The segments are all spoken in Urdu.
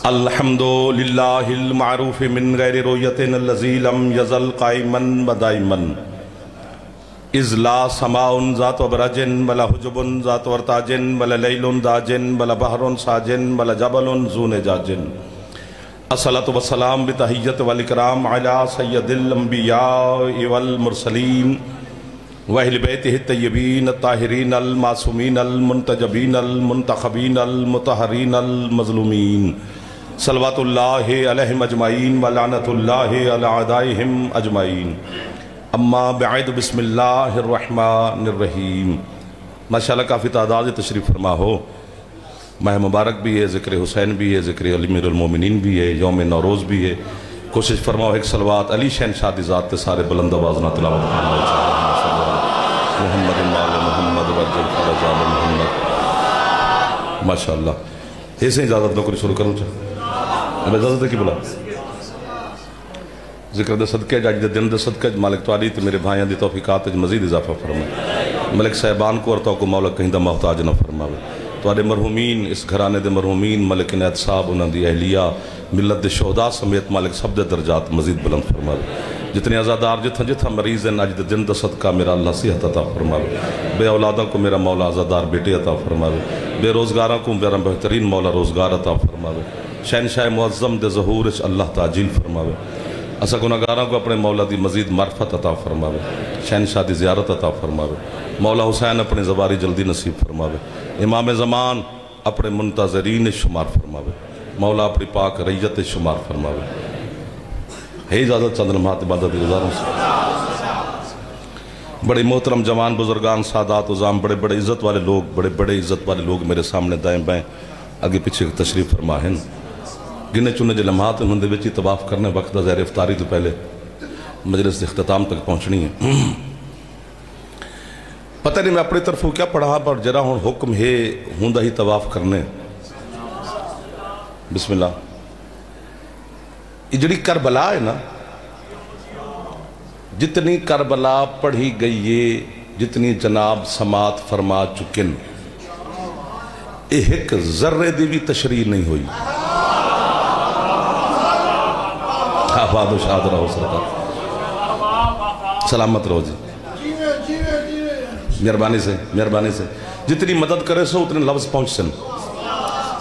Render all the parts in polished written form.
الحمدللہ المعروف من غیر رویت الذی لم یزل قائما و دائما اذ لا سماء ذات برج ولا حجب ذات ورتاج ولا لیل داج ولا بحر ساج ولا جبل ذو نجاج الصلاة والسلام بتحیت والاکرام علی سید الانبیاء والمرسلین وَأَهْلِ بَيْتِهِ الطَّيِّبِينَ الطَّاهِرِينَ الْمَعْصُومِينَ الْمُنْتَجَبِينَ الْمُنْتَخَبِينَ الْمُطَهَّرِينَ الْمَظْلُومِينَ صلوات اللہ علیہم اجمعین ولعنت اللہ علی اعدائہم اجمعین اما بعد بسم اللہ الرحمن الرحیم ماشاءاللہ کافی تعداد تشریف فرما ہو ماہ مبارک بھی ہے، ذکر حسین بھی ہے، ذکر امیر المومنین بھی ہے، یوم نوروز بھی ہے۔ کوشش فرماؤ ایک صلوات علی شہن شادی ذات سارے بلند آوازنا تلاوت کرنا محمد محمد وجل فرجال محمد ماشاءاللہ۔ ایسے اجازت نوکری شروع کروں چاہتا اجازت ہے کی بلا ذکر دے صدقے جاج دے دن دے صدقے مالک توالی تے میرے بھائیاں دی توفیقات مزید اضافہ فرمائے، ملک صاحبان کو اور تو کو مولا کہیں دا محتاج نہ فرماوے، توارے مرحومین اس گھرانے دے مرحومین ملک عنایت صاحب انہاں دی اہلیہ ملت دے شہداء سمیت مالک سب دے درجات مزید بلند فرماوے، جتنے عزادار جتھا مریض ہیں اج دے دن دا صدقہ میرا اللہ صحت عطا فرماوے، بے اولادوں کو میرا مولا عزادار بیٹے عطا فرماوے، بے روزگاروں کو میرا بہترین مولا روزگار عطا فرماوے، شہنشاہ معظم دے ظہور اچ اللہ تعجیل فرماوے، اسا گناہگاراں کو اپنے مولا دی مزید معرفت عطا فرماوے، شہنشاہ دی زیارت عطا فرماوے، مولا حسین اپنے زواری جلدی نصیب فرماوے، امام زمان اپنے منتظرین شمار فرماوے، مولا اپنی پاک ریت شمار فرماوے۔ ہے اجازت چند لمحات عبادت گزاروں سے بڑے محترم جوان بزرگان سادات عظام بڑے بڑے عزت والے لوگ بڑے بڑے عزت والے لوگ میرے سامنے دائیں بائیں آگے پیچھے تشریف فرما ہیں، گنے چنے جو لمحات انہوں نے وچی طواف کرنے وقت ظاہر افطاری تو پہلے مجلس اختتام تک پہنچنی ہے۔ پتہ نہیں میں اپنی طرفوں کیا پڑھا پر جرا ہون حکم ہے ہوندہ ہی طواف کرنے۔ بسم اللہ۔ یہ جڑی کربلا ہے نا، جتنی کربلا پڑھی گئی ہے جتنی جناب سماعت فرما چکن ایک ذرے دی بھی تشریح نہیں ہوئی۔ آباد و شاد رہو سرکار، سلامت رہو جی، مہربانی سے جتنی مدد کرے سو اتنے لفظ پہنچ سن،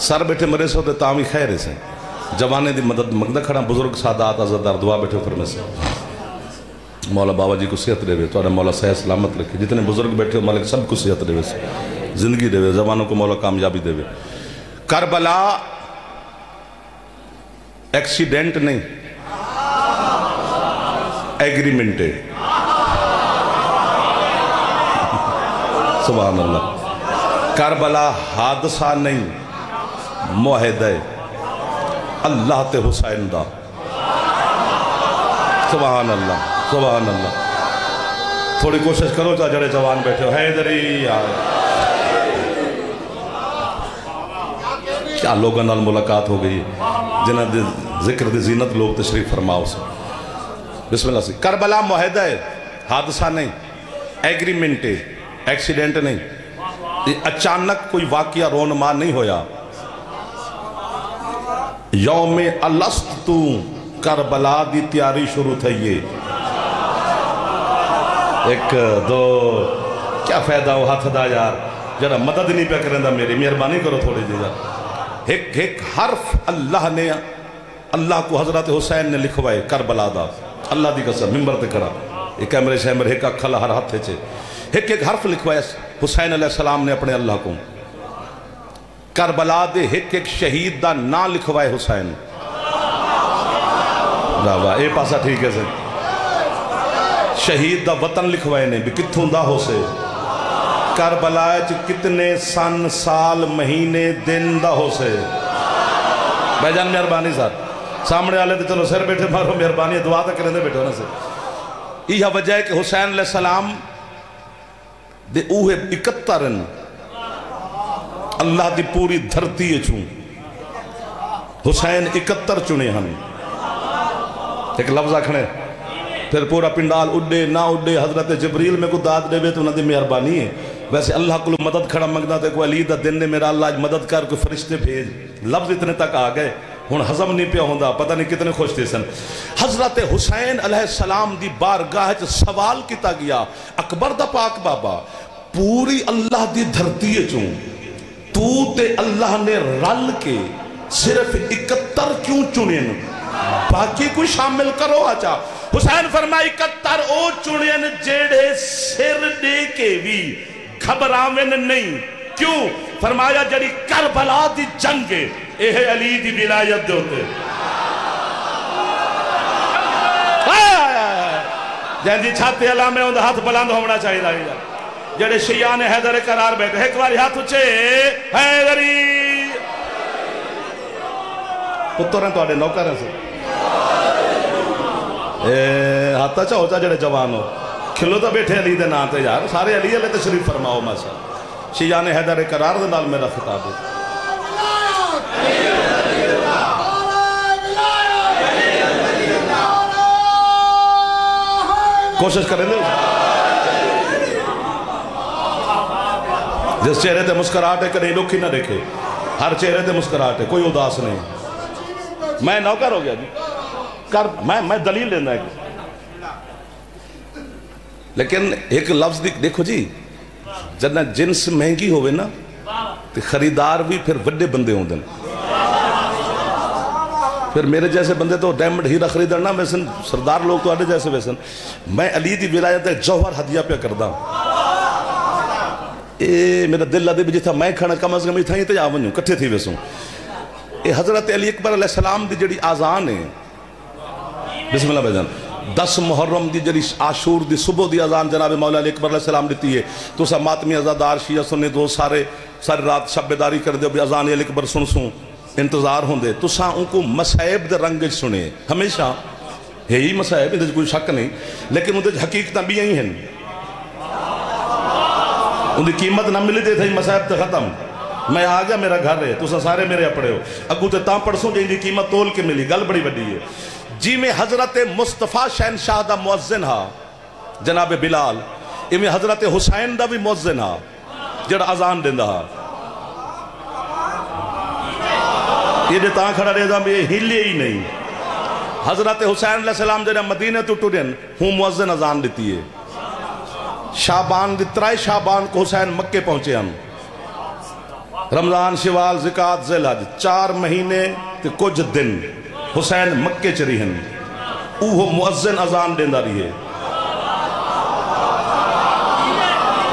سر بیٹھے مرے سو تے تامی خیر سے جوانے دی مدد مگدہ کھڑا بزرگ سادات عزدار دعا بیٹھے فرمے سے مولا بابا جی کو صحت دے وے، تو مولا صحت سلامت رکھے، جتنے بزرگ بیٹھے مالک سب کو صحت دے وے، زندگی دے وے، زبانوں کو مولا کامیابی دے وے۔ کربلا ایکسیڈنٹ نہیں، ایگریمنٹ ہے، سبحان اللہ۔ کربلا حادثہ نہیں، معاہدہ ہے اللہ تے حسین دا، سبحان اللہ سبحان اللہ۔ تھوڑی کوشش کرو چاہ جڑے جوان بیٹھے ہو، حیدری آئے کیا لوگاں نال ملاقات ہو گئی جنہاں دے ذکر دے زینت لوگ تشریف فرماؤ سے۔ بسم اللہ سے۔ کربلا معاہدہ ہے، حادثہ نہیں، ایگریمنٹ ہے، ایکسیڈنٹ نہیں، اچانک کوئی واقعہ رونما نہیں ہویا۔ یوم الست کربلا دی تیاری شروع تھا، یہ ایک دو کیا فائدہ ہو ہاتھ دا یار جرا مدد نہیں پہ کریں دا میری مہربانی کرو تھوڑی جی یار۔ ایک حرف اللہ نے اللہ کو حضرت حسین نے لکھوائے کربلا دا، اللہ دی قسم ممبر تے کھڑا ایک کیمرے شیمر ایک اکھلا ہر ہاتھ چھے ایک حرف لکھوائے حسین علیہ السلام نے اپنے اللہ کو، کربلا دے ایک شہید دا نا لکھوائے حسین، اے پاسا ٹھیک ہے سے شہید دا وطن لکھوائے نے بھی کتھوں دا ہو سے، کربلا کتنے سن سال مہینے دن دا ہو سے۔ بھائی جان مہربانی صاحب سامنے آلے دے چلو سر بیٹھے مارو مہربانی دعا تا کریں دے بیٹھے ہونا سے۔ یہ وجہ ہے کہ حسین علیہ السلام دے اوہے 71 اللہ دی پوری دھرتی چوں حسین 71 چنے ہم ایک لفظ آکھنے پھر پورا پنڈال اڈے نہ اڈے حضرت جبریل میں کو داد دے بے تو انہوں نے مہربانی ہے ویسے اللہ کو مدد کھڑا منگنا تے کوئی علی دا دن نے میرا اللہ آج مدد کر کوئی فرشتے بھیج، لفظ اتنے تک آ گئے ہن ہضم نہیں پیا ہوندا، پتہ نہیں کتنے خوش تھے سن۔ حضرت حسین علیہ السلام دی بارگاہ وچ سوال کیتا گیا، اکبر دا پاک بابا پوری اللہ دی دھرتی چوں تو تے اللہ نے رل کے صرف 71 کیوں چنین، باقی کوئی شامل کرو آچا؟ حسین فرمائی 71 او چنین جیڑے سر دے کے بھی گھبراوین نہیں، کیوں؟ فرمایا جڑی کربلا دی جنگے اے علی دی ولایت دے ہوتے، جہاں جی چھاتے علامے ہوندے ہاتھ بلند ہونا چاہیے رہی جڑے شیعان حیدر قرار بیٹھے ایک باری ہاتھ اچھے حیدری پتر ہیں تو آڑے نوکر ہیں سے ہاتھا چاہو چاہ جڑے جوان ہو کھلو تو بیٹھے علی دے نانتے یار سارے علی علیہ تشریف فرماؤ ماشاء شیعان حیدر قرار دے نال میرا خطاب ہے کوشش کریں دے جس چہرے تے مسکراہٹ ہے کہیں لکھی نہ دیکھے، ہر چہرے تے مسکراہٹ ہے، کوئی اداس نہیں۔ میں نوکر ہو گیا جی میں دلیل لینا ہے، لیکن ایک لفظ دیکھو جی جنہ جنس مہنگی ہوئے نا تو خریدار بھی پھر وڈے بندے ہوں دن، پھر میرے جیسے بندے تو ڈیمنڈ ہیرا خریدنا ویسن سردار لوگ تو آڑے جیسے ویسن میں علی دی ولایت جوہر ہدیہ پہ کردہ میرا دل لدے بھی جیتا میں کھانا کم از کم تھا ہی تے آونیوں کٹھے تھی ویسوں حضرت علی اکبر علیہ السلام دی جڑی آزان ہے بسم اللہ بھائی 10 محرم دی جڑی عاشور دی صبح دی آزان جناب مولا علی اکبر علیہ السلام دیتی ہے تو سا ماتمی ازادار شیعہ سننے دو سارے رات شب بیداری کر دے بھی آزان علی اکبر سن انتظار ہوں دے تو سا ان کو مسائب دے رنگ سنے ہمیشہ ہے ہی مسائب اندھے کوئی شک نہیں لیکن اندھے حقیقتاں بھی یہی ہیں اندھی قیمت نہ ملی دے تھا مسائب تے ختم میں آ گیا میرا گھر ہے تو سارے میرے اپڑے ہو اگو تے تاں پڑسوں جائیں دی قیمت تول کے ملی گل بڑی بڑی ہے جی میں حضرت مصطفیٰ شہنشاہ دا مؤذن ہا جناب بلال میں حضرت حسین دا بھی مؤذن ہا جڑا اذان دیندہ ہا یہ دے تاں کھڑا رہے دا بھی ہلے ہی نہیں حضرت حسین علیہ السلام جنہا مدینہ تو ٹورین ہوں مؤذن اذان دیتی ہے شعبان دی 3 شعبان کو حسین مکے پہنچے ہم رمضان شوال زکاة ذیلحج 4 مہینے تے کچھ دن حسین مکے چری ہیں اوہ مؤذن اذان دیندہ رہی ہے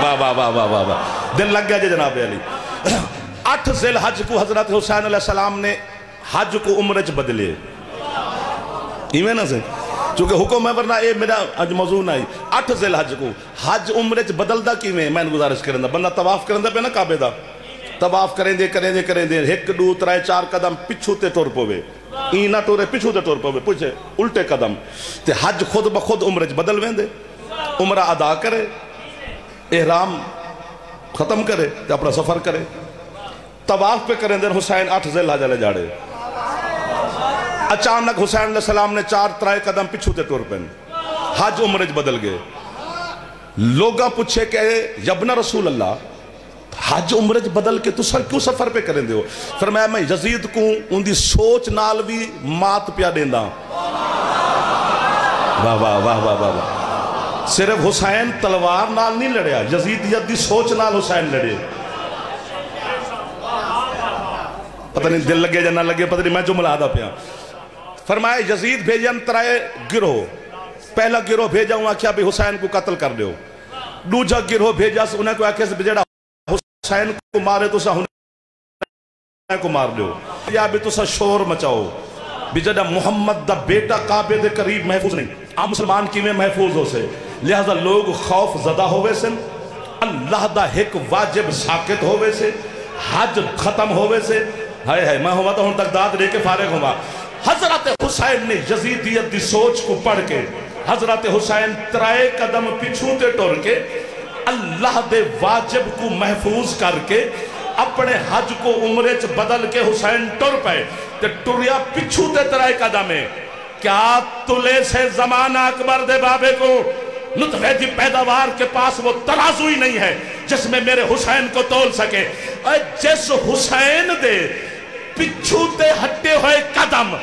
واہ واہ واہ واہ واہ دل لگ گیا جی جناب علی 8 ذیلحج کو حضرت حسین علیہ السلام نے حج کو عمرچ بدلے ایمیں نہ سے چونکہ حکم ہے ورنہ اے میرا اج موضوع نہ آئی 8 ذیلحج کو حج عمرچ بدل دا کیویں میں گزارش کریں دا بندہ طواف کریں دا پہ نا کعبے دا طواف کریں دے 1 2 3 4 قدم پچھو تے ٹور پوے اینا ٹورے پچھو تے ٹور پوے پوچھے الٹے قدم تے حج خود بخود عمرچ بدل وین دے عمرہ ادا کرے احرام ختم کرے تے اپنا سفر کرے طواف پہ کریں دے حسین 8 ذیلحج لے جاڑے اچانک حسین علیہ السلام نے 4 قدم پچھو تے ٹور پین حج عمرچ بدل گئے لوگاں پوچھے کہ یبن رسول اللہ حج عمرچ بدل کے تو سر کیوں سفر پہ کریں دے ہو فرمایا میں یزید کو ان دی سوچ نال بھی مات پیا دیندہ واہ واہ واہ واہ واہ صرف حسین تلوار نال نہیں لڑیا یزیدیت دی سوچ نال حسین لڑے پتہ نہیں دل لگے یا نہ لگے پتہ نہیں میں جو ملادہ پیا فرمایا یزید بھیجے ہم 3 گروہ پہلا گروہ بھیجا ہوں آکھیا بھی حسین کو قتل کر دیو دوجا گروہ بھیجا سے انہیں کو آکھیا سے بجڑا حسین کو مارے تو سا حسین کو مار دیو یا بھی تو سا شور مچاؤ بجڑا محمد دا بیٹا کعبے دے قریب محفوظ نہیں آپ مسلمان کی میں محفوظ ہو سے لہذا لوگ خوف زدہ ہوئے سے اللہ دا ایک واجب ساکت ہوئے سے حج ختم ہوئے سے ہائے میں ہوا تو ہن تک داد لے کے فارغ ہوا حضرت حسین نے یزیدیت دی سوچ کو پڑھ کے حضرت حسین 3 قدم پچھو تے ٹور کے اللہ دے واجب کو محفوظ کر کے اپنے حج کو عمرچ بدل کے حسین ٹور پائے تے ٹوریا پچھو تے 3 قدم ہے کیا تلے سے زمانہ اکبر دے بابے کو نطفے کی پیداوار کے پاس وہ ترازو ہی نہیں ہے جس میں میرے حسین کو تول سکے. جس حسین دے پچھو تے ہٹے ہوئے قدم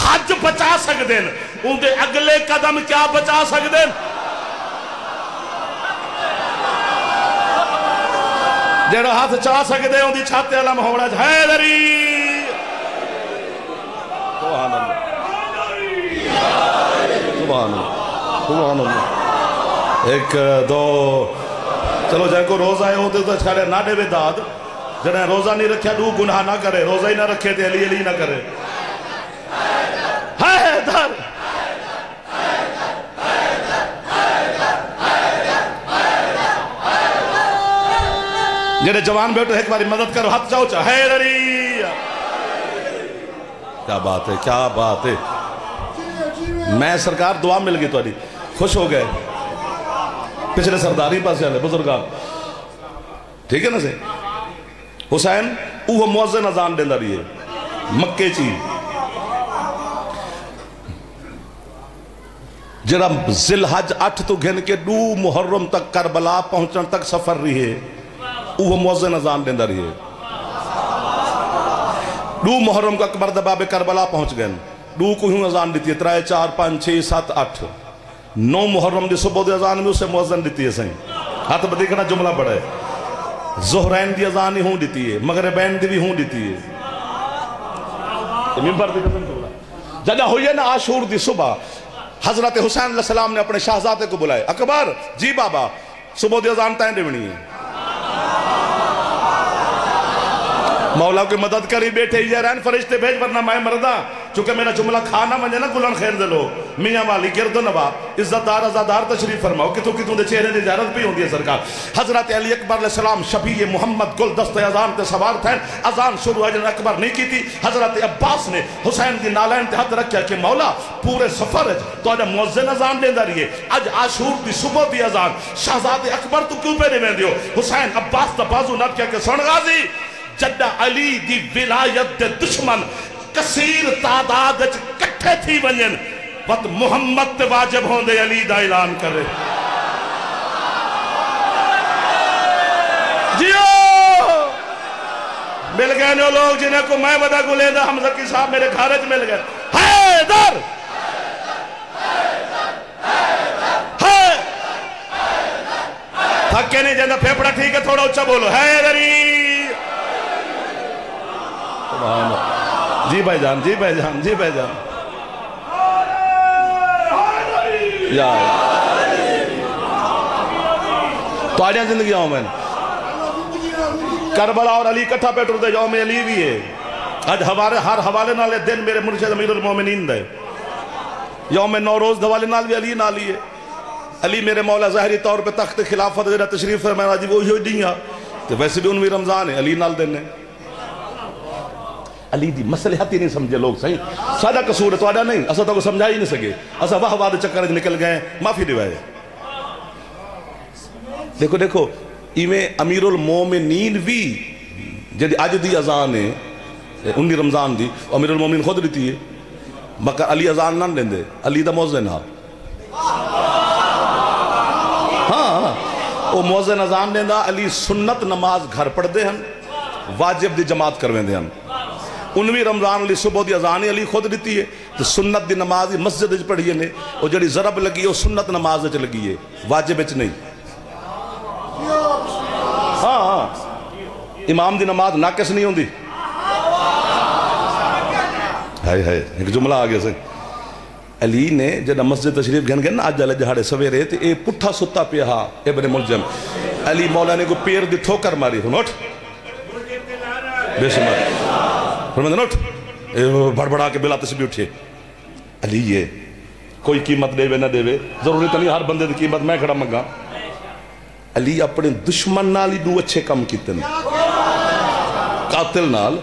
حج بچا سکتے ہیں ان دے اگلے قدم کیا بچا سکتے ہیں؟ جڑا ہاتھ چاہ سکتے ہیں ان دی چھاتے علم ہونا حیدری. سبحان اللہ سبحان اللہ سبحان اللہ. ایک دو چلو جائے کو روزہ ہے ہوتے تو چھاڑے نہ دے داد جنہیں روزہ نہیں رکھیا دو گناہ نہ کرے روزہ ہی نہ رکھے تھے علی علی نہ کرے. حیدر جنہیں جوان بیٹھو ایک باری مدد کرو ہاتھ جاؤ چاہ حیدری. کیا بات ہے کیا بات ہے. میں سرکار دعا مل گئی تو خوش ہو گئے. پچھلے سرداری پاس چلے بزرگان ٹھیک ہے نا سے حسین اوہ موزن ازان دیندہ رہی ہے مکے چی جرا ذی الحج 8 تو گھن کے 2 محرم تک کربلا پہنچن تک سفر رہی ہے اوہ موزن ازان دیندہ رہی ہے. 2 محرم کا اکبر دباب کربلا پہنچ گئے 2 کو ہوں ازان دیتی ہے 3 4 5 6 7 8 9 محرم دی صبح دی ازان میں اسے موزن دیتی ہے سہیں. ہاتھ بدیکھنا جملہ بڑا ہے. زہرین دی ازان ہی ہوں دیتی ہے مغربین دی بھی ہوں دیتی ہے. ممبر دی قسم چلا جدہ ہوئی ہے نا عاشور دی صبح حضرت حسین علیہ السلام نے اپنے شہزادے کو بلائے. اکبر جی بابا صبح دی ازان تائیں دیونی ہے. مولا کی مدد کری بیٹھے یہ رہن فرشتے بھیج ورنہ میں مردہ چونکہ میرا جملہ کھانا منجے نا گلن خیر دے لو میاں والی گرد و نواب عزت دار ازادار تشریف فرماؤ کتوں دے چہرے دی زیارت بھی ہوں دی ہے سرکار. حضرت علی اکبر علیہ السلام شفیع محمد گل دست ازان تے سوار تھے. ازان شروع ہے جن اکبر نہیں کی تھی. حضرت عباس نے حسین دی نالین تے حد رکھیا کہ مولا پورے سفر ہے تو آجا موزن ازان دے داری ہے آج عاشور دی صبح دی ازان شہزاد اکبر تو کیوں پہ نہیں میں دیو. حسین عباس تا بازو نب کیا کہ سن غازی جدہ علی دی ولایت دے دشمن کثیر تعداد کٹھے تھی ونین وقت محمد تے واجب ہوں دے علی دا اعلان کرے. جیو مل گئے نو لوگ جنہیں کو میں ودا گلے دا حمزہ کی صاحب میرے گھارج مل گئے. حیدر تھکے نہیں جاندہ پھیپڑا ٹھیک ہے تھوڑا اچھا بولو حیدری. جی بھائی جان جی بھائی جان جی بھائی جان یا تو آجاں زندگی آؤں میں کربلا اور علی کٹھا پیٹر دے یوم علی بھی ہے. آج ہر حوالے نالے دن میرے مرشد امیر المومنین دے یوم نوروز دوالے نال بھی علی نالی ہے. علی میرے مولا ظاہری طور پہ تخت خلافت دینا تشریف فرمائے جی وہ ہوئی دیں گا تو ویسے بھی انوی رمضان ہے علی نال دینے. علی دی مصلحت ہی نہیں سمجھے لوگ صحیح سادہ قصور ہے تو آڈا نہیں اسا تو کو سمجھا ہی نہیں سکے اسا واہ واد چکر نکل گئے معافی دیوائے. دیکھو دیکھو ایویں امیر المومنین بھی جدی آج دی ازان ہے 19 رمضان دی امیر المومنین خود دیتی ہے مگر علی ازان نہ لیندے علی دا موزن ہاں ہاں وہ موزن ازان لیندہ علی سنت نماز گھر پڑھ دے ہم واجب دی جماعت کرویں دے ہم. 19 رمضان علی صبح دی ازان علی خود دیتی ہے تو سنت دی نماز مسجد وچ پڑھی نے اور جڑی ضرب لگی ہے وہ سنت نماز وچ لگی ہے واجب وچ نہیں. ہاں ہاں امام دی نماز ناقص نہیں ہوندی. ہائے ہائے ایک جملہ آگے سے علی نے جڑا مسجد تشریف گھن گئے نا آج جلے جہاڑے سویرے تھے اے پٹھا ستا پہ ہاں ابن ملجم علی مولا نے کو پیر دی ٹھوکر ماری اٹھ بے شمار فرمائے نا اٹھ بڑھ بڑھا کے بلا تسبیح اٹھے. علی یہ کوئی قیمت دے وے نہ دے وے ضروری تو نہیں ہر بندے دی قیمت میں کھڑا منگا. علی اپنے دشمن نال ہی 2 اچھے کم کیتے ہیں قاتل نال.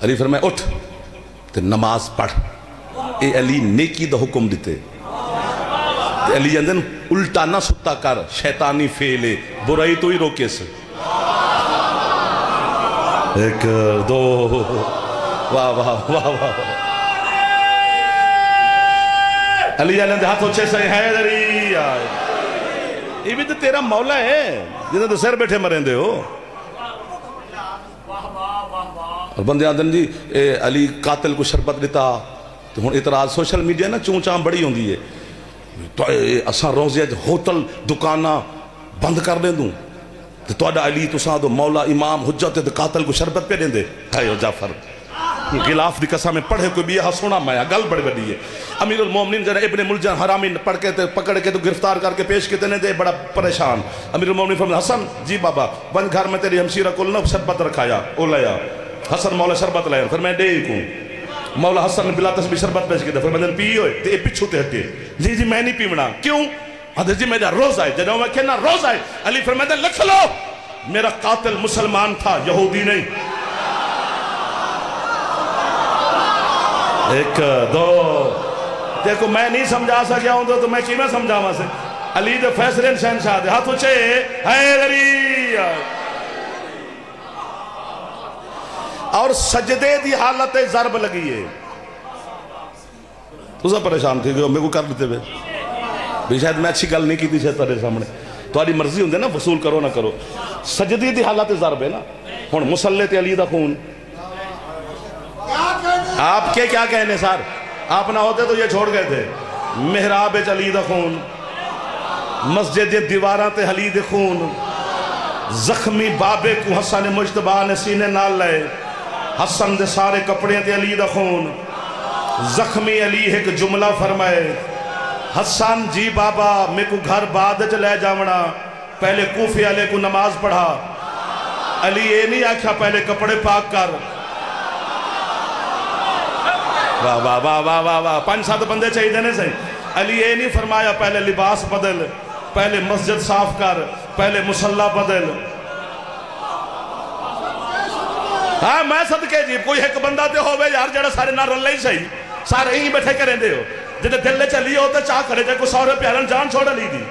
علی فرمائے اٹھ تے نماز پڑھ اے علی نیکی دا حکم دیتے. علی اندن الٹا نہ ستا کر شیطانی فیلے برائی تو ہی روکے سے. ایک دو واہ واہ واہ واہ علی علیہ دے ہاتھ اچھے سے حیدری یہ بھی تو تیرا مولا ہے جنہیں تو سر بیٹھے مریں دے ہو. اور بندے آدھن جی علی قاتل کو شربت دیتا تو ہون اعتراض سوشل میڈیا نا چون چاں بڑی ہوندی ہے تو اساں روزے ہوٹل دکانہ بند کر دیں دوں تو علی تو ساں دو مولا امام حجت قاتل کو شربت پہ دیں دے ہے جعفر غلاف دی قسم میں پڑھے کوئی بھی سونا مایا گل بڑی بڑی ہے. امیر المومنین جنہیں ابن ملجم حرامی پڑھ کے پکڑ کے تو گرفتار کر کے پیش کے تنے دے بڑا پریشان. امیر المومنین فرمایا حسن جی بابا بن گھر میں تیری ہمشیرہ کل نہ شربت رکھایا او لیا حسن مولا شربت لیا پھر میں دے کوں مولا حسن بلا تسبیح شربت پیش کے پھر میں پی ہوئے تے پچھو تے ہٹے جی جی میں نہیں پیونا کیوں حضرت جی میرا روز آئے جنہوں میں کہنا روز آئے. علی فرمایا لکھ لو میرا قاتل مسلمان تھا یہودی نہیں. ایک دو دیکھو میں نہیں سمجھا سکیا ہوں تو میں کی میں سمجھا وہاں سے. علی دے فیصلے شہنشاہ دے ہاتھ اچھے حیدری اور سجدے دی حالت ضرب لگی ہے. تو سب پریشان تھی میرے کو کر لیتے ہوئے بھی شاید میں اچھی گل نہیں کی تھی شاید تارے سامنے تاری مرضی ہوندے نا وصول کرو نہ کرو. سجدے دی حالت ضرب ہے نا ہون مسلح تے علی دا خون آپ کے کیا کہنے سار آپ نہ ہوتے تو یہ چھوڑ گئے تھے. محراب علی دا خون مسجد دیواراں تے علی دے خون زخمی بابے کو حسن مجتبہ نے سینے نال لائے حسن دے سارے کپڑے تے علی دا خون زخمی علی ایک جملہ فرمائے حسن جی بابا میں کو گھر بعد چلے جاونا پہلے کوفی علیہ کو نماز پڑھا. علی یہ نہیں آکھا پہلے کپڑے پاک کر. واہ واہ واہ واہ واہ واہ 5-7 بندے چاہیے دینے سے. علی یہ نہیں فرمایا پہلے لباس بدل پہلے مسجد صاف کر پہلے مصلی بدل. ہاں میں صدقے جی کوئی ایک بندہ تے ہوئے یار جڑا سارے نہ رل ہی صحیح سارے ہی بیٹھے کریں دے ہو جتے دل لے چلی ہوتے چاہ کرے جائے کو سورے پیارن جان چھوڑا لی دی.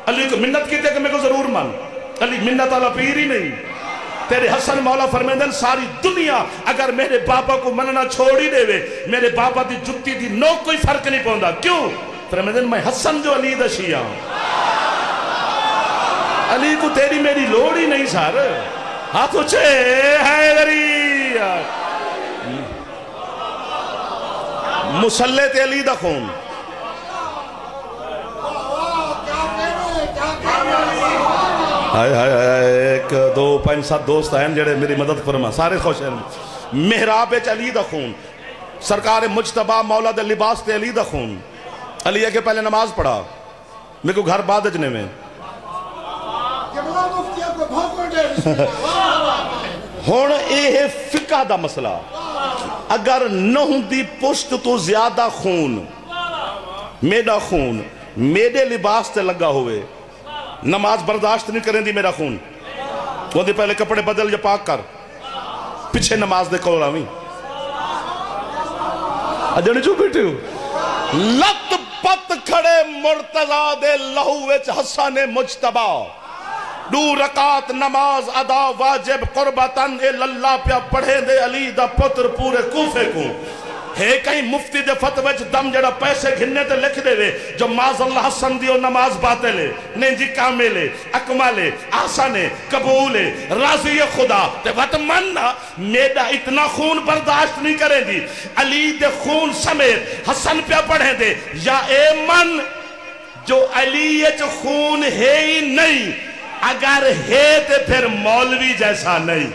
علی کو منت کی تے کہ میں کو ضرور مان. علی منت والا پیر ہی نہیں. تیرے حسن مولا فرمیدن ساری دنیا اگر میرے باپا کو مننا چھوڑی دے وے میرے باپا دی جتی دی نو کوئی فرق نہیں پہندا. کیوں فرمیدن میں حسن جو علی دا شیعہ علی کو تیری میری لوڑ ہی نہیں سار. ہاتھ اچھے حیدری مسلح تے علی دا خون. ایک دو 5-7 دوست ہیں جڑے میری مدد فرما سارے خوش ہیں. محراب علی دا خون سرکار مجتبہ مولا دے لباس تے علی دا خون. علی ہے کہ پہلے نماز پڑھا میرے کو گھر بعد اجنے میں ہون اے فقہ دا مسئلہ اگر نہ دی پشت تو زیادہ خون میرا خون میرے لباس تے لگا ہوئے نماز برداشت نہیں کریں دی میرا خون وہ دی پہلے کپڑے بدل یا پاک کر پیچھے نماز دے کھول راویں اجنے جو بیٹھے ہو لت پت کھڑے مرتضی دے لہو وچ حسن مجتبہ 2 رکعت نماز ادا واجب قربتاً اللہ پیا پڑھے دے علی دا پتر پورے کوفے کو ہے کہیں مفتی دے فتوے چ دم جڑا پیسے گھننے تے لکھ دے وے جو ماذ اللہ حسن دیو نماز باطل ہے نہیں جی کامل ہے اکمل ہے آسان ہے قبول ہے راضی خدا تے وقت مننا میرا اتنا خون برداشت نہیں کرے دی علی دے خون سمیت حسن پیا پڑھے دے یا اے من جو علی چ خون ہے ہی نہیں اگر ہے تے پھر مولوی جیسا نہیں.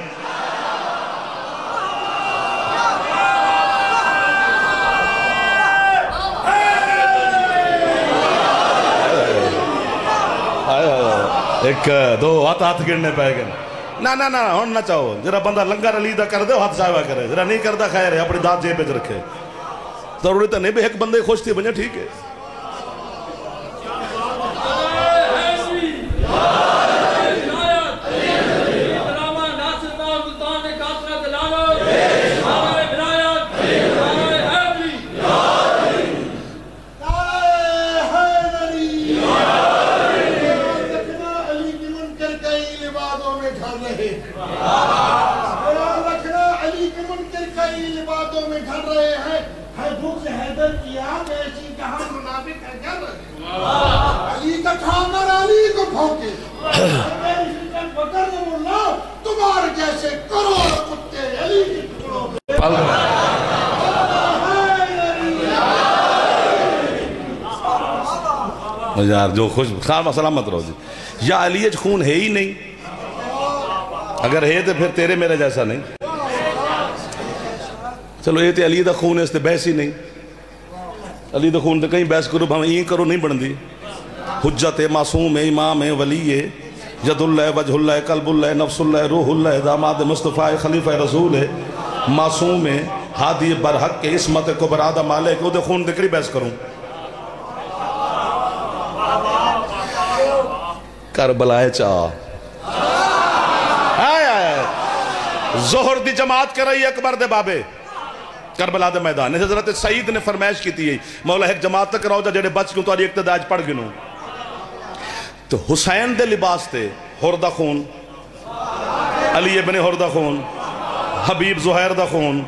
ایک دو ہاتھ گرنے پائے گئے نہ ہون نہ چاہو جرا بندہ لنگر علی دا کر دے ہاتھ چاہوا کرے جرا نہیں کردہ خیر ہے اپنی داد جیب پہ رکھے ضروری تو نہیں بھی ایک بندے خوش تھی بنیا ٹھیک ہے. لبادوں میں گھر رہے ہیں. حیدر کی یاد ایسی کہاں جیسے کروڑ کتے علی کی ٹکڑوں پہ یار جو خوش خواہ سلامت رہو جی. یا علی خون ہے ہی نہیں, اگر ہے تو پھر تیرے میرے جیسا نہیں. چلو یہ تو علی دا خون ہے, اس تے بحث ہی نہیں. علی دا خون تے کہیں بحث کرو بھاں یہ کرو نہیں بن دی. حجت معصوم ہے, امام ہے, ولی ہے, ید اللہ, وجہ اللہ, قلب اللہ, نفس اللہ, روح اللہ, داماد مصطفیٰ, خلیفہ رسول ہے, معصوم ہے, ہادی برحق کے, عصمت کبریٰ دا مالک. او دے خون دے کری بحث کروں. کربلائے چاہ ظہر دی جماعت کر رہی اکبر دے بابے کربلا دے میدان. حضرت سعید نے فرمائش کی تھی مولا ایک جماعت تک رہو جا جڑے بچ کیوں تو آری اقتداج پڑھ گنوں. تو حسین دے لباس تے ہردہ خون, علی ابن ہردہ خون, حبیب زہیر دا خون,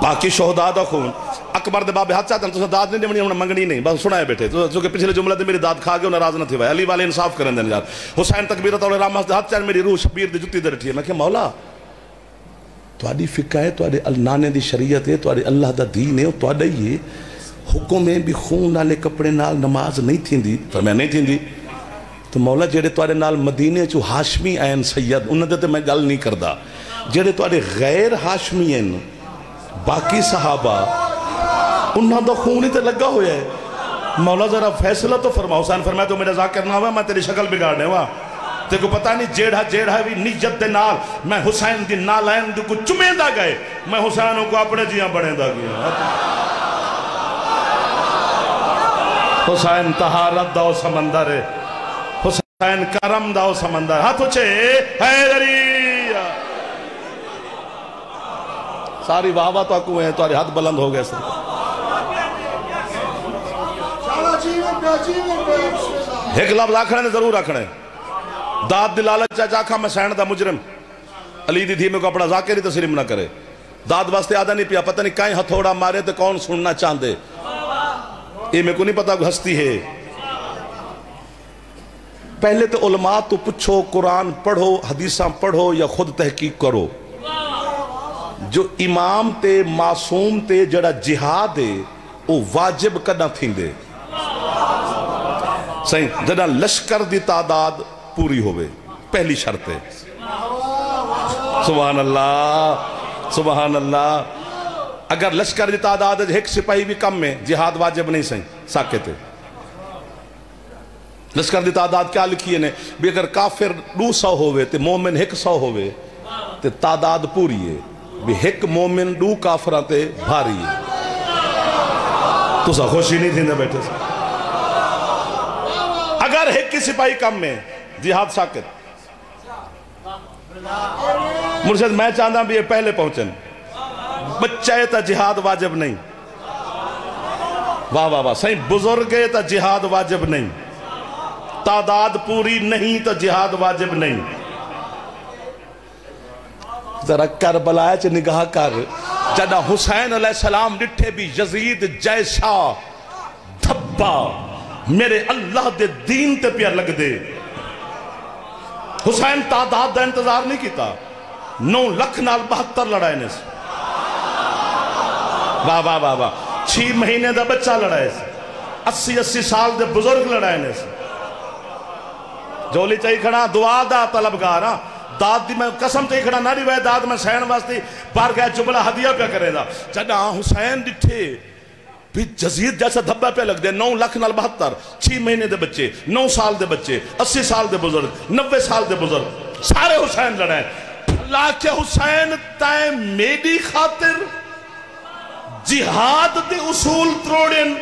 باقی شہداء دا خون. اکبر دے بابے ہاتھ چاہتا ہیں تو داد نہیں دیونی ہمیں منگنی نہیں, بس سنائے بیٹھے تو کہ پچھلے جملہ دے میری داد کھا گئے انہیں راز نہ تھی ہوئے. علی والے انصاف کریں دیں یار. حسین تکبیرت اور رام ہاتھ چاہتا میری روح شبیر دے جتی دے رٹھی ہے. میں کہ مولا تو آدھی فقہ ہے, تو آدھی نانے دی شریعت ہے, تو آدھی اللہ دا دین ہے, تو آدھی یہ حکم ہے بھی خون نالے کپڑے نال نماز نہیں تھی دی. فرمایا نہیں تھی دی. تو مولا جیڑے تو آدھے نال مدینے چو ہاشمی آئین سید انہوں دے میں گل نہیں کردہ. جیڑے تو آدھے غیر ہاشمی آئین باقی صحابہ انہاں دا خون ہی تے لگا ہویا ہے. مولا ذرا فیصلہ تو فرما. حسین فرمایا تو میرے ذاکر نہ ہوا, میں تیری شکل بگاڑنے ہوا. تے کو پتہ نہیں جیڑھا بھی نیت دے نال میں حسین دی نالین دی کو چمیں دا گئے, میں حسینوں کو اپنے جیاں بڑھیں دا گیا. حسین طہارت داؤ سمندر ہے, حسین کرم داؤ سمندر. ہاتھ اچھے حیدری ساری واہ تو اکو ہیں, تمہارے ہاتھ بلند ہو گئے سر. ایک لفظ آکھنے نے ضرور آکھنے, داد دلالہ چاچا میں سینڈ دا مجرم علی دی دھی میں کو اپنا ذاکری تسلیم نہ کرے. داد واسطے آدھا نہیں پیا, پتہ نہیں کائیں ہتھوڑا مارے تو کون سننا چاندے. یہ میں کو نہیں پتا ہستی ہے. پہلے تو علماء تو پچھو, قرآن پڑھو, حدیثاں پڑھو یا خود تحقیق کرو. جو امام تے معصوم تے جڑا جہاد ہے وہ واجب کنا تھیں دے صحیح جڑا لشکر دی تعداد پوری ہوئے, پہلی شرط ہے. سبحان اللہ سبحان اللہ. اگر لشکر دی تعداد ایک سپاہی بھی کم میں جہاد واجب نہیں صحیح ساکت ہے. لشکر دی تعداد کیا لکھی ہے نے بھی اگر کافر 200 ہوئے تے مومن 100 ہوئے تے تعداد پوری ہے. بھی ایک مومن 2 کافران تے بھاری ہے. تو سا خوشی نہیں تھی نہ بیٹھے سے. اگر ایک کی سپاہی کم میں جہاد ساکت. مرشد میں چاہتا بھی یہ پہلے پہنچن. بچے تا جہاد واجب نہیں. واہ واہ واہ صحیح. بزرگے تا جہاد واجب نہیں. تعداد پوری نہیں تا جہاد واجب نہیں. ذرا کربلا چ نگاہ کر, جدہ حسین علیہ السلام ڈٹھے بھی یزید جیسا دھبا میرے اللہ دے دین تے پیا لگ دے. حسین تعداد دا انتظار نہیں کیتا, 9 لکھ نال 72 لڑائے نے سے. واہ واہ واہ واہ. 6 مہینے دا بچہ لڑائے سے, 80 سال دے بزرگ لڑائے نے سے. جولی چاہی کھڑا دعا دا طلبگارا, داد دی میں قسم چاہی کھڑا نہ روائے داد میں سین واسطی بار گیا جملہ ہدیہ پہ کرے دا. جدہ حسین ڈٹھے بھی جزید جیسا دھبہ پہ لگ دے. 9 لکھ نال 72, 6 مہینے دے بچے, 9 سال دے بچے, 80 سال دے بزرگ, 90 سال دے بزرگ, سارے حسین لڑائیں. اللہ کے حسین تائیں میری خاطر جہاد دے اصول تروڑیں,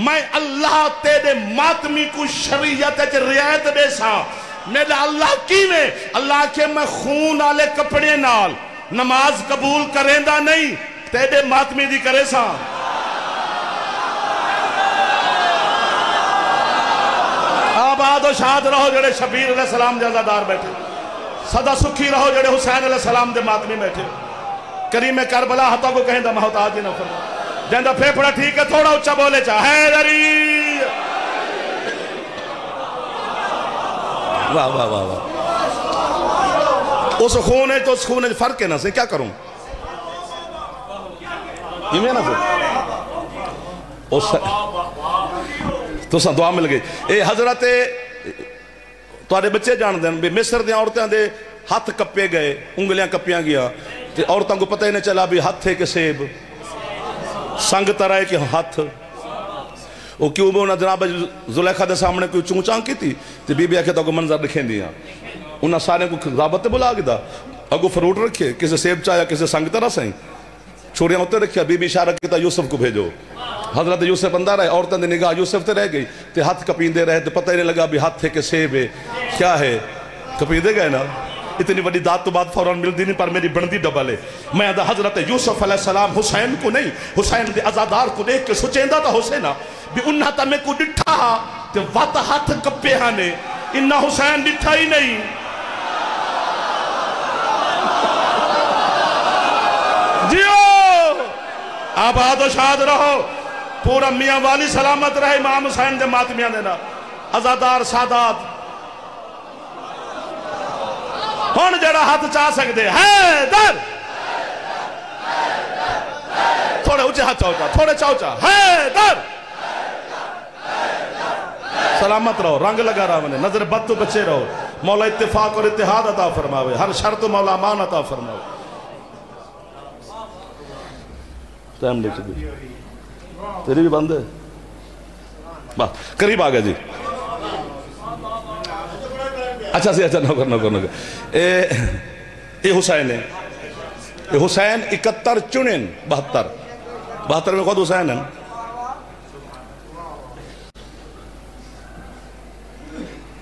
میں اللہ تیرے ماتمی کو شریعت ہے رعایت دے سا. میرا اللہ کی میں اللہ کے میں خون آلے کپڑے نال نماز قبول کریں دا نہیں, تیرے ماتمی دی کرے سا. آباد و شاد رہو جڑے شبیر علیہ السلام جزا دار بیٹھے, صدا سکھی رہو جڑے حسین علیہ السلام دے ماتمی بیٹھے. کریم کربلا ہتھا کو کہیں دا محتاجی نہ فرما. جہاں دا پھیپڑا ٹھیک ہے تھوڑا اچھا بولے چاہ حیدری. واہ واہ واہ واہ اس خون ہے تو اس خون ہے فرق ہے نا سے کیا کروں یہ میں نا سے تو سا دعا مل گئی اے حضرت توارے بچے جان دیں بھی مصر دیں عورتیں دے ہاتھ کپے گئے انگلیاں کپیاں گیا عورتوں کو پتہ ہی نہیں چلا بھی ہاتھ ہے کہ سیب سنگ طرح ہے کہ ہاتھ وہ کیوں بھی انہاں جناب زلیخہ دے سامنے کوئی چونچاں کی تھی تو بی بی آکھے تو کو منظر دکھیں دیا انہاں سارے کو ضابطے بلا گیا اگو فروٹ رکھے کسے سیب چاہیا کسے سنگ طرح سہیں چھوڑیاں ہوتے رکھیا بی بی اشارہ کیتا یوسف کو بھیجو حضرت یوسف اندر آئے عورتیں دے نگاہ یوسف تے رہ گئی تے ہاتھ کپیندے رہے تو پتہ ہی نہیں لگا بھی ہاتھ ہے کہ سیب ہے کیا ہے کپیندے گئے نا اتنی بڑی داد تو بات فوراً مل دی نہیں پر میری بندی ڈبل ہے میں دا حضرت یوسف علیہ السلام حسین کو نہیں حسین دے ازادار کو دیکھ کے سچیندہ تا حسینہ بھی انہا تا میں کو ڈٹھا تے وات ہاتھ کپے ہانے انہا حسین ڈٹھا ہی نہیں جیو آباد و شاد رہو پورا میاں والی سلامت رہے امام حسین دے ماتمیاں دینا ازادار سادات ہون جڑا ہاتھ چاہ سکتے حیدر تھوڑے اچھے ہاتھ چاہو تھوڑے چاہو حیدر سلامت رہو رنگ لگا رہا میں نظر بد تو بچے رہو مولا اتفاق اور اتحاد عطا فرماوے ہر شرط مولا امان عطا فرماوے ٹائم لے چکی تیری بھی بند ہے بات قریب آگیا جی اچھا سی اچھا نوکر اے حسین ہے اے حسین 71 چنن 72 میں خود حسین ہے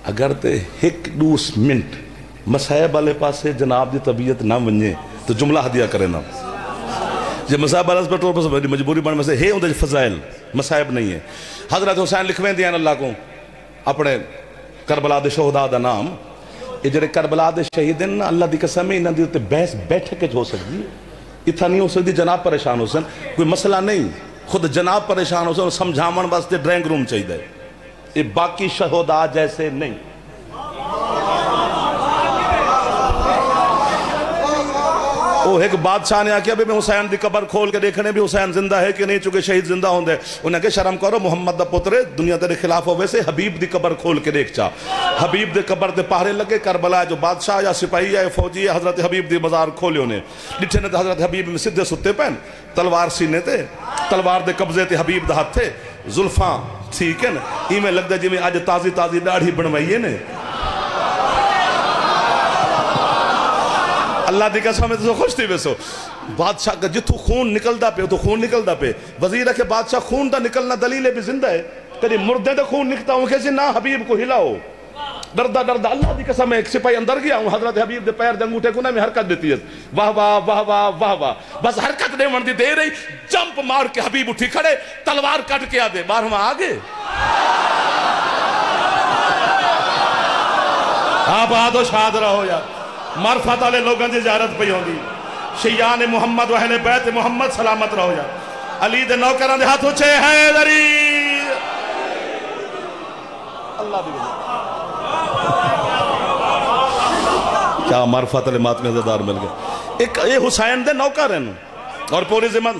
اگر تے ایک دوس منٹ مسائب والے پاس سے جناب دی طبیعت نہ ونجے تو جملہ ہدیہ کرے نا جب مسائب والے پر طور پر مجبوری بڑھ میں سے ہے اندر فضائل مسائب نہیں ہے حضرت حسین لکھویں دیا اللہ کو اپنے کربلا دے شہداء دا نام یہ جڑے کربلا دے شہیدین نا اللہ دی قسم ہے انہاں دی تے بحث بیٹھے کے ہو سکتی اتنا نہیں ہو سکتی جناب پریشان ہو سن کوئی مسئلہ نہیں خود جناب پریشان ہو سن سمجھاون واسطے ڈرائنگ روم چاہیے یہ باقی شہداء جیسے نہیں وہ ایک بادشاہ نے آکیا بھی میں حسین دی قبر کھول کے دیکھنے بھی حسین زندہ ہے کہ نہیں چونکہ شہید زندہ ہوں دے انہیں کہ شرم کرو محمد دا پترے دنیا تیرے خلاف ہو ویسے حبیب دی قبر کھول کے دیکھ چاہ حبیب دی قبر دے پہرے لگے کربلا جو بادشاہ یا سپاہی یا فوجی یا حضرت حبیب دی بازار کھولے انہیں لٹھے نے حضرت حبیب میں سدھے ستے پہن تلوار سینے تے تلوار دے قبضے تے حبیب دا ہاتھ تھے زلفاں ٹھیک ہے نا ہی میں لگ دا جی میں آج تازی داڑھی بنوائیے نے اللہ دی قسم میں تو خوش تھی ویسو بادشاہ کا جتو خون نکل دا پہ تو خون نکل دا پہ وزیر ہے کہ بادشاہ خون دا نکلنا دلیل بھی زندہ ہے کدی مردے دا خون نکتا ہوں کیسے نہ حبیب کو ہلاؤ دردہ اللہ دی قسم میں ایک سپاہی اندر گیا ہوں حضرت حبیب دے پیر دے انگوٹھے کو میں حرکت دیتی ہے واہ واہ واہ واہ واہ واہ بس حرکت دے مردی دے رہی جمپ مار کے حبیب اٹھی کھڑے تلوار کٹ کے آدے بارہواں آگے آباد و شاد رہو یا معرفت والے لوگوں کی زیارت پہ ہوگی شیعان محمد و اہل بیت محمد سلامت رہو جا علی دے نوکران دے ہاتھ اچھے حیدری اللہ بھی کیا معرفت والے ماتمی عزدار مل گئے ایک یہ حسین دے نوکر ہیں اور پوری زمان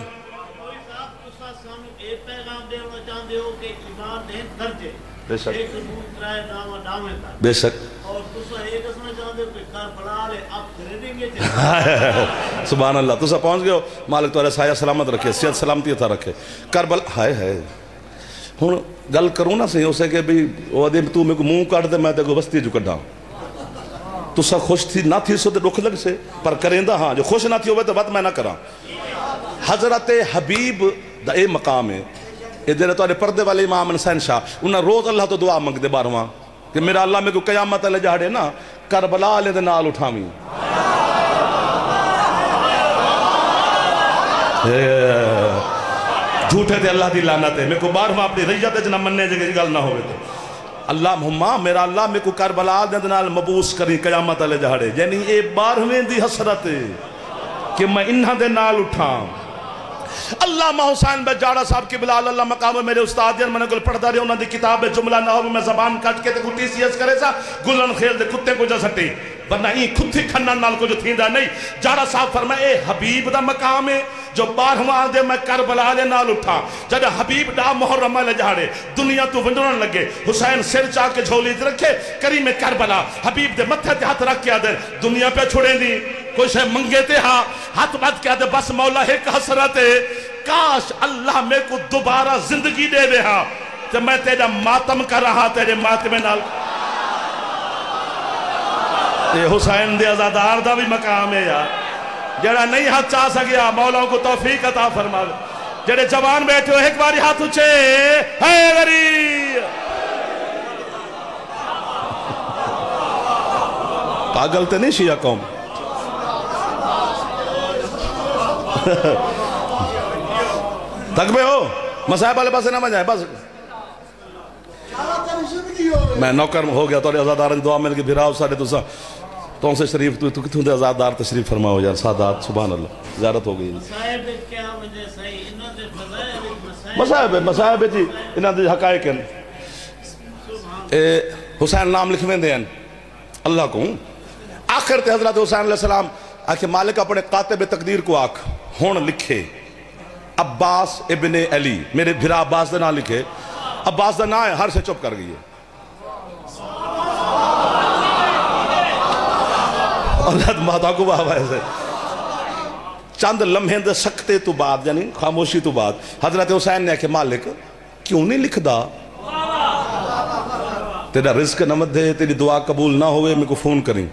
ایک پیغام دینا چاہتے ہو کہ ایمان دین درجے بے شک ایک ثبوت رائے دامے تک بے شک اور دوسرا ایک اسنا چاہتے ہو کہ کربلا لے آپ خریدیں گے سبحان اللہ تو سا پہنچ گئے ہو مالک تو علیہ سایہ سلامت رکھے صحت سلامتی تھا رکھے کربلا ہائے ہائے ہون گل کروں نا صحیح ہو سکے بھی وہ دے تو میں کو منہ کاٹ دے میں تے کو بستی جو کٹا تو سا خوش تھی نہ تھی سو تے رکھ لگ سے پر کریندہ ہاں جو خوش نہ تھی ہوئے تو بات میں نہ کرا حضرت حبیب دا اے مقام ہے یہ دے رہے تو پردے والے امام حسین شاہ انہاں روز اللہ تو دعا مانگ دے بارہواں کہ میرا اللہ میں کو قیامت اللہ جاڑے نا کربلا لے دے نال اٹھاویں جھوٹے دے اللہ دی لعنت ہے میں کو بارہواں اپنی ریت جنہ مننے جگہ گل نہ ہوئے تو اللہ محمد میرا اللہ میں کو کربلا دے نال مبوس کریں قیامت اللہ جاڑے یعنی اے بارہویں دی حسرت ہے کہ میں انہاں دے نال اٹھاں علامہ حسین بجاڑا صاحب کی بلال اللہ مقام میرے استاد جن میں نے گل پڑھتا رہے انہوں نے کتاب جملہ نہ ہو میں زبان کٹ کے تے کٹی سیس کرے سا گلن خیل دے کتے کو جا سٹی ورنہ یہ کھتی کھنن نال کو جو تھیندا نہیں جاڑا صاحب فرمائے اے حبیب دا مقام ہے جو 12واں دے میں کربلا دے نال اٹھا جب حبیب دا محرم لے جاڑے دنیا تو ونڈن لگے حسین سر چا کے جھولی رکھے کریم کربلا حبیب دے متھے تے ہاتھ رکھ کے دے دنیا پہ چھوڑیں دی کوئی شے منگے تے ہاں ہاتھ بات کیا دے بس مولا ایک حسرت ہے کاش اللہ میں کو دوبارہ زندگی دے دے ہاں تو میں تیرا ماتم کر رہا تیرے ماتم نال یہ حسین دے ازادار دا بھی مقام ہے یار جڑا نہیں ہاتھ چاہ سکیا مولا کو توفیق عطا فرما جڑے جوان بیٹھے ہو ایک باری ہاتھ اچھے ہے غریب پاگل تے نہیں شیعہ قوم تکبے ہو مسائب والے پاسے نہ مجھائے بس میں نوکر ہو گیا تو ازادار دعا مل کے بھراؤ ساڑھے تو سے شریف تو کتوں دے ازادار تشریف فرماؤ یار سادات سبحان اللہ زیارت ہو گئی مسائب جی انہاں دے حقائق ہیں حسین نام لکھ میں دیں اللہ کو آخر تے حضرت حسین علیہ السلام آکھے مالک اپنے قاتب تقدیر کو آکھ ہون لکھے عباس ابن علی میرے بھرا عباس دے نام لکھے عباس دے نام ہے ہر سے چپ کر گئی ہے اللہ مہدا کو بابا ایسے چند لمحے دے سکتے تو بعد یعنی خاموشی تو بعد حضرت حسین نے کہ مالک کیوں نہیں لکھ دا تیرا رزق نمت دے تیری دعا قبول نہ ہوئے میں کو فون کریں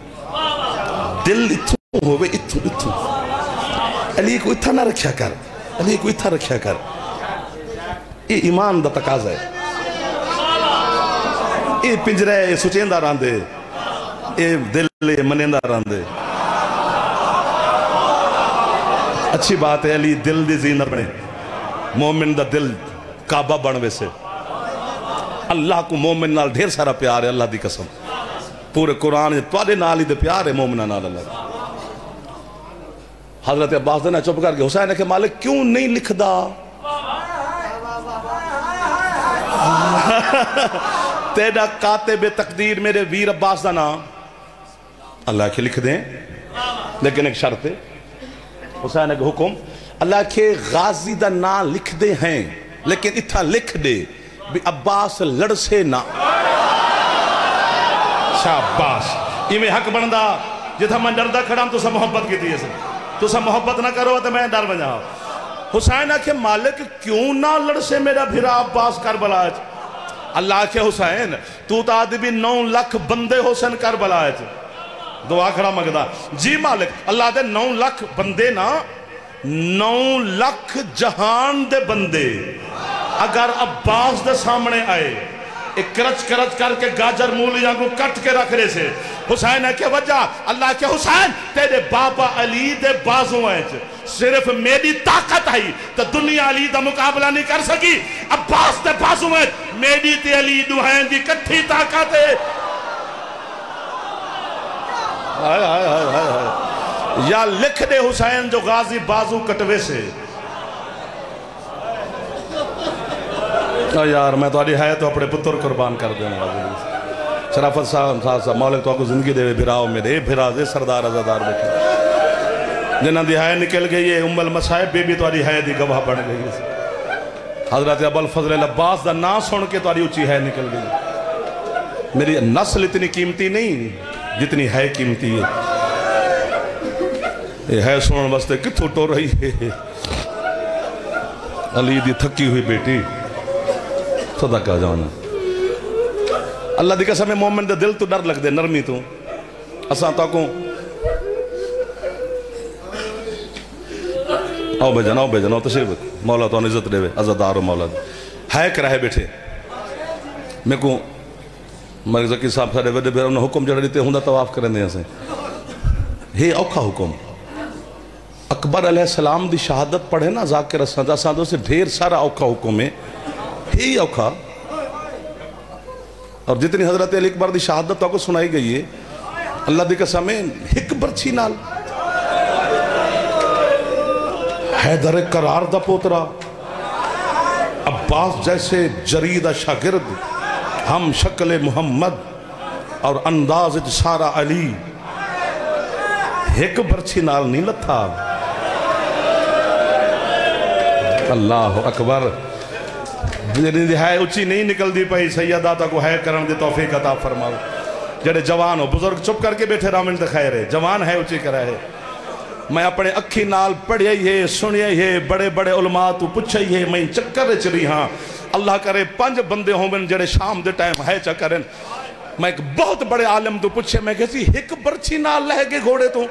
دل اتھوں ہوئے اتھوں علی کو اتھا نہ رکھیا کر علی کو اتھا رکھیا کر یہ ایمان دا تقاضا ہے یہ پنجرے یہ سچیندہ راندے یہ دل یہ منیندہ راندے اچھی بات ہے علی دل دی زینت بنے مومن دا دل کعبہ بنوے سے اللہ کو مومن نال ڈھیر سارا پیار ہے اللہ دی قسم پورے قرآن توڑے نال ہی دے پیار ہے مومنہ نال اللہ حضرت عباس نے چپ کر کے حسین نے کہ مالک کیوں نہیں لکھ دا تیرا کاتب تقدیر میرے ویر عباس دا نام اللہ کے لکھ دیں لیکن ایک شرط ہے حسین کے حکم اللہ کے غازی دا نام لکھ دے ہیں لیکن اتھا لکھ دے بھی عباس لڑ سے نہ شاباش یہ میں حق بندہ جتھا میں ڈردہ کھڑا ہم تو سا محبت کی دیئے سے تو سا محبت نہ کرو تو میں ڈر بجا حسین کے مالک کیوں نہ لڑ سے میرا بھرا عباس کربلا ہے اللہ کے حسین تو تا بھی 9 لاکھ بندے حسین کربلا ہے دعا کھڑا مگدہ جی مالک اللہ دے 9 لاکھ بندے نا 9 لاکھ جہان دے بندے اگر عباس دے سامنے آئے ایک کرچ کر کے گاجر مولیاں کو کٹ کے رکھ رہے سے حسین ہے کہ وجہ اللہ کے حسین تیرے بابا علی دے بازوں ہیں صرف میری طاقت آئی تو دنیا علی دا مقابلہ نہیں کر سکی عباس دے بازوں ہیں میری تے علی دوہین دی کٹھی طاقت ہے یا لکھ دے حسین جو غازی بازو کٹوے سے یار میں تو آڈی ہے تو اپنے پتر قربان کر دیں شرافت صاحب مولک تو آپ کو زندگی دے بھراؤ میرے بھرا دے سردار ازادار بیٹھے جنہاں دی ہے نکل گئی ہے ام المصائب بی تو آڈی ہے دی گواہ بڑھ گئی ہے حضرت ابو الفضل العباس دا نا سن کے تو آڈی اچھی ہے نکل گئی میری نسل اتنی قیمتی نہیں جتنی ہے قیمتی ہے یہ ہے سنن واسطے کتھو ٹو رہی ہے علی دی تھکی ہوئی بیٹی صدقہ جانا اللہ دی قسم مومن دے دل تو ڈر لگ دے نرمی تو اساں تاکوں آؤ بھیجن آؤ تشریف مولا تو عزت دے عزدار و مولا دے ہے کہ رہے بیٹھے میں کو مرگ زکی صاحب سارے وڈے بیر انہوں حکم جڑا دیتے ہوں طواف کریں دے ہیں ہے اوکھا حکم اکبر علیہ السلام دی شہادت پڑھے نا ذاکر اساں دو سے ڈھیر سارا اوکھا حکم ہے ہی اوکھا اور جتنی حضرت علی اکبر دی شہادت تو کو سنائی گئی ہے اللہ دی قسم ایک برچھی نال حیدر کرار دا پوترا، عباس جیسے جریدہ شاگرد، ہم شکل محمد اور انداز سارا علی، ایک برچھی نال نہیں لتھا۔ اللہ اکبر، ہے اچھی نہیں نکل دی پئی، سیدہ تا کو ہے کرن دی توفیق عطا فرماؤ۔ جڑے جوان ہو بزرگ چپ کر کے بیٹھے رامن تے خیر ہے، جوان ہے اچھی کرا ہے۔ میں اپنے اکھی نال پڑھیا ہی ہے، سنیا ہی ہے، بڑے بڑے علماء تو پوچھا ہی ہے، میں چکر چلی ہاں۔ اللہ کرے 5 بندے ہوں من جڑے شام دے ٹائم ہے چکرن۔ میں ایک بہت بڑے عالم تو پوچھے، میں کہتی ایک برچھی نال لہ کے گھوڑے تو؟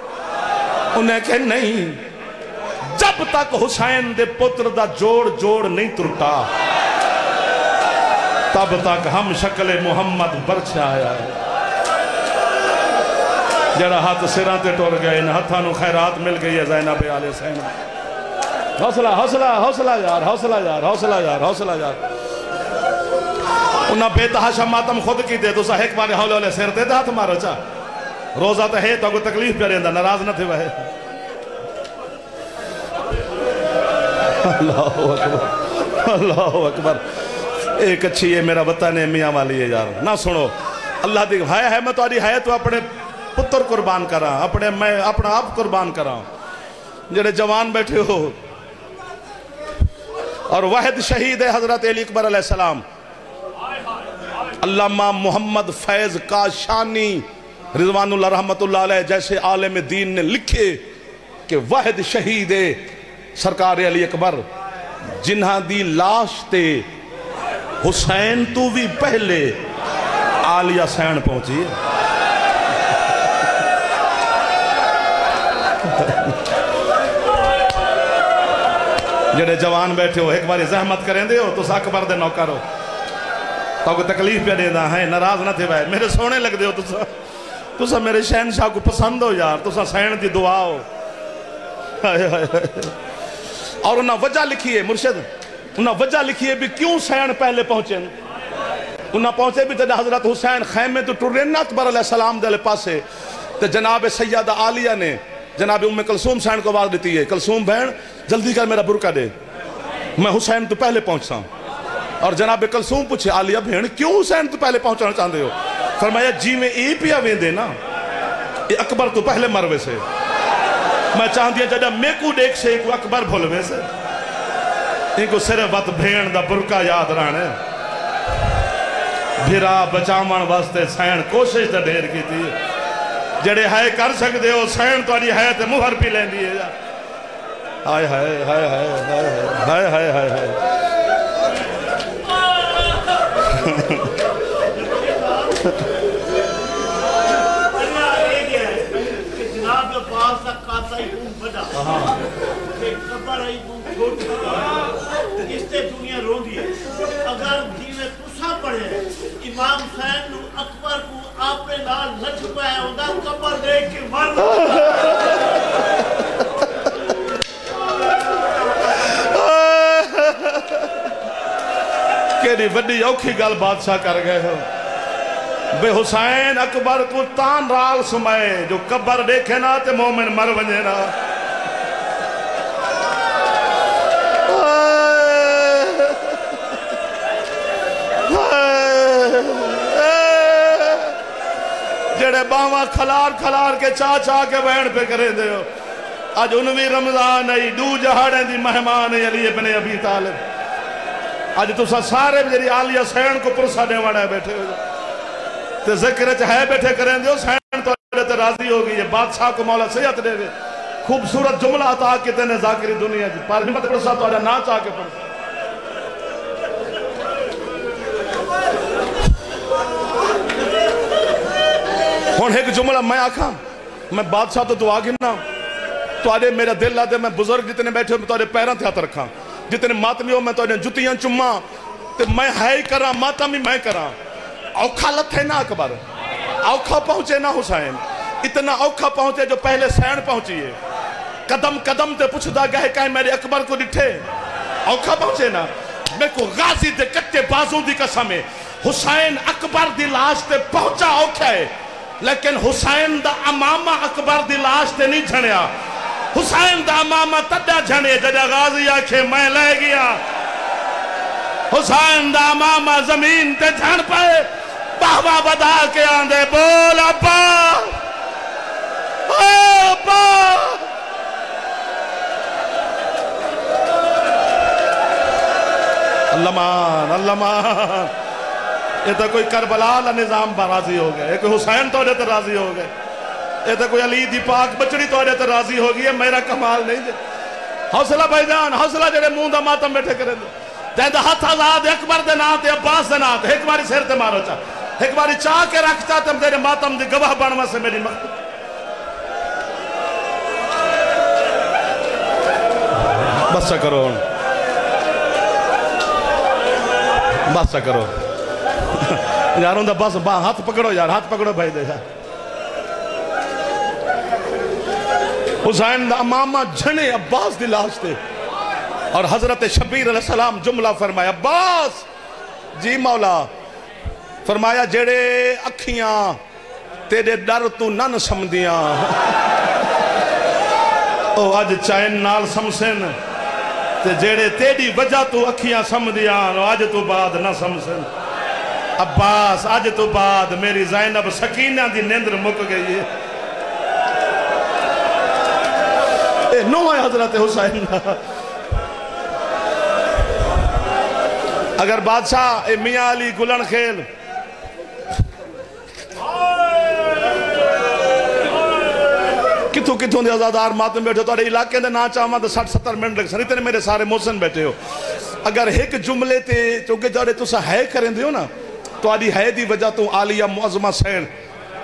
انہیں کہا نہیں، جب تک حسین دے پتر دا جوڑ نہیں ترٹا تب تک ہم شکل محمد برچھ آیا ہے۔ جڑا ہاتھ سران تے ٹور گئے، ان ہاتھاں نو خیرات مل گئی ہے زینب آل حسین۔ حوصلہ حوصلہ حوصلہ یار، حوصلہ یار، حوصلہ یار، حوصلہ یار۔ انہاں بے تحاشا ماتم خود کی دے، تو سا ایک بارے حول والے سیر تے ہاتھ مارا چا۔ روزہ تے ہے تو کو تکلیف پہ رہندا، ناراض نہ تھے وہ۔ اللہ اکبر، اللہ اکبر۔ ایک اچھی ہے میرا وطن ہے میاں والی ہے یار، نہ سنو۔ اللہ دی ہے میں تاری ہے تو اپنے پتر قربان کراں، میں اپنا آپ قربان کراں۔ جڑے جوان بیٹھے ہو اور واحد شہید ہے حضرت علی اکبر علیہ السلام، علامہ محمد فیض کاشانی رضوان اللہ رحمت اللہ علیہ جیسے عالم دین نے لکھے کہ واحد شہید ہے سرکار علی اکبر، جنہاں دی لاش تے حسین تو بھی پہلے عالیہ سین پہنچی ہے۔ جڑے جوان بیٹھے ہو ایک باری زحمت کریں دے ہو تو سا اکبر دے نوکر ہو، تو کو تکلیف پہ دے دا ہے، ناراض نہ تھے بھائی، میرے سونے لگ دے ہو تو سا میرے شہنشاہ کو پسند ہو یار، تو سا سین دی دعا ہو۔ اور انہاں وجہ لکھی ہے مرشد، انہاں وجہ لکھی ہے بھی کیوں سین پہلے پہنچے۔ انہاں پہنچے بھی تے حضرت حسین خیمے تو ٹرین نہ اکبر علیہ السلام دے پاسے، تے جناب سیدہ عالیہ نے جناب ام کلثوم سین کو آواز دیتی ہے، کلثوم بہن جلدی کر میرا برقع دے، میں حسین تو پہلے پہنچتا ہوں۔ اور جناب کلثوم پوچھے عالیہ بہن کیوں حسین تو پہلے پہنچنا چاہتے ہو؟ فرمایا جی میں ای پیا ویندے نا، یہ اکبر تو پہلے مروے سے، میں چاہتی ہے جڑا میں کو دیکھ سے کو اکبر بھولوے سے، ان کو صرف وقت بھین دا برقع یاد رہنے، بھیرا بچامان واسطے سین کوشش تا دیر کی تھی، جڑے ہائے کر سکتے ہو سین تو آنی ہے تے مہر پی لین دیئے جا۔ ہائے ہائے ہائے ہائے ہائے ہائے ہائے ہائے جناب کے پاس تک کاتا ہی بھون بڑا کبر ہی بھون چھوٹ اس تے دنیا رو دی ہے۔ اگر دیوے تسا پڑھے امام حسین نو اکبر کو آپ نے لال لچ پایا ہوندہ کبر دیکھ کے مر کیڑی وڈی اوکھی گل بادشاہ کر گئے ہو۔ بے حسین اکبر کو تان رال سمائے جو قبر دیکھے نا تے مومن مر ونجے نا۔ جڑے باواں کھلار کھلار کے چاہ کے بہن پہ کرے دے ہو، آج 19 رمضان ہے، دو جہاڑیں دی مہمان ہے علی ابن ابی طالب۔ آج تو سارے جڑی عالیہ سین کو پرسا دے وانا ہے بیٹھے ہو تے ذکر ہے بیٹھے کریں دے ہو، سین تو تے راضی ہوگی، یہ بادشاہ کو مولا سیعت دے گے۔ خوبصورت جملہ عطا کے تینے ذاکری دنیا جی پر ہمت پرسا تو آجا نا چاہ کے پرسا۔ ہون ایک جملہ میں آکھاں، میں بادشاہ تو دعا گننا، تو آجے میرا دل آدھے میں بزرگ جتنے بیٹھے ہو میں تو آجے پیران تھے ہاتھ رکھاں، جتنے ماتمی ہو میں تو آجے جتیاں چمہ، تے میں ہائی کراں ماتمی میں کراں۔ اوکھا لتھے نا اکبر، اوکھا پہنچے نا حسین، اتنا اوکھا پہنچے جو پہلے سین پہنچی ہے، قدم قدم تے پوچھ دا گئے کہیں میرے اکبر کو ڈٹھے، اوکھا پہنچے نا۔ میں کو غازی دے کٹے بازوں دی قسم ہے، حسین اکبر دی لاش تے پہنچا اوکھا ہے، لیکن حسین دا امامہ اکبر دی لاش تے نہیں جھنیا۔ حسین دا ماما تڈا جھنے جڑا غازی آکھے میں لے گیا حسین دا ماما زمین تے جھن پائے بہوا بدا کے آندے بول ابا ابا اللہ مان اللہ مان یہ تو کوئی کربلا کا نظام پر راضی ہو گئے کوئی حسین تو تے راضی ہو گئے یہ تو کوئی علی دی پاک بچڑی تو تے راضی ہو گئی ہے میرا کمال نہیں دے حوصلہ بھائی جان حوصلہ جڑے منہ دا ماتم بیٹھے کریں دے جہاں ہاتھ آزاد اکبر دے نام تے عباس دے نام تے ایک باری سیر تے مارو چاہ ایک باری چاہ کے رکھتا تم تیرے ماتم دی گواہ بانوا سے میری مقتل بس کرو بس کرو یار اندھا بس ہاتھ پکڑو یار ہاتھ پکڑو بھائی دے یار حسین دا امامہ جھنے عباس دی لاش تے اور حضرت شبیر علیہ السلام جملہ فرمایا عباس جی مولا فرمایا جڑے اکھیاں تیرے ڈر تو نن سمدیاں او آج چائن نال سمسن تے جڑے تیری وجہ تو اکھیاں سمدیاں آج تو بعد نہ سمسن عباس آج تو بعد میری زینب سکینہ دی نیندر مک گئی ہے اے نو ہے حضرت حسین اگر بادشاہ اے میاں علی گلن خیل کتوں دے آزادار ماتم بیٹھے تو علاقے دے نا چاہاں تو 60-70 منٹ لگ سنی تیرے میرے سارے محسن بیٹھے ہو اگر ایک جملے تے چونکہ جاڑے تو سا ہے کریں دے ہو نا تو آدھی ہے دی وجہ تو عالیہ معظمہ سین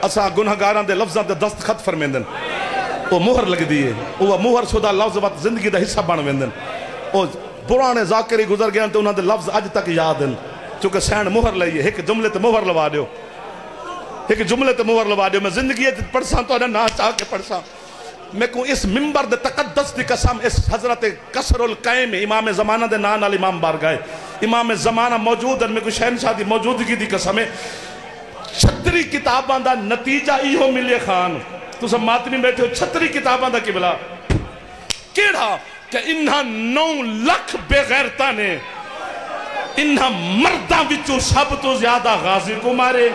اسا گنہگاران دے لفظاں دے دستخط فرمیندن وہ مہر لگ دیئے وہ مہر شدہ لفظ وقت زندگی دا حصہ بن ویندن وہ پرانے ذاکری گزر گئے تو انہاں دے لفظ اج تک یاد ہیں چونکہ سین مہر لئیے ایک جملے تے مہر لوا دیو ایک جملے تے مہر لوا دیو میں زندگی پڑھساں تو انہاں نہ چاہ کے پڑھساں میں کو اس ممبر دے تقدس دی قسم اس حضرت قصر القائم امام زمانہ دے نان علی امام بارگاہ امام زمانہ موجود ہے میں کو شہنشاہ دی موجودگی دی قسم ہے 36 کتاباں دا نتیجہ ایہو ملے خان تو سب ماتمی بیٹھے ہو 36 کتاباں دا قبلہ کیڑا کہ انہاں 9 لاکھ بے غیرتہ نے انہاں مردہ وچو سب تو زیادہ غازی کو مارے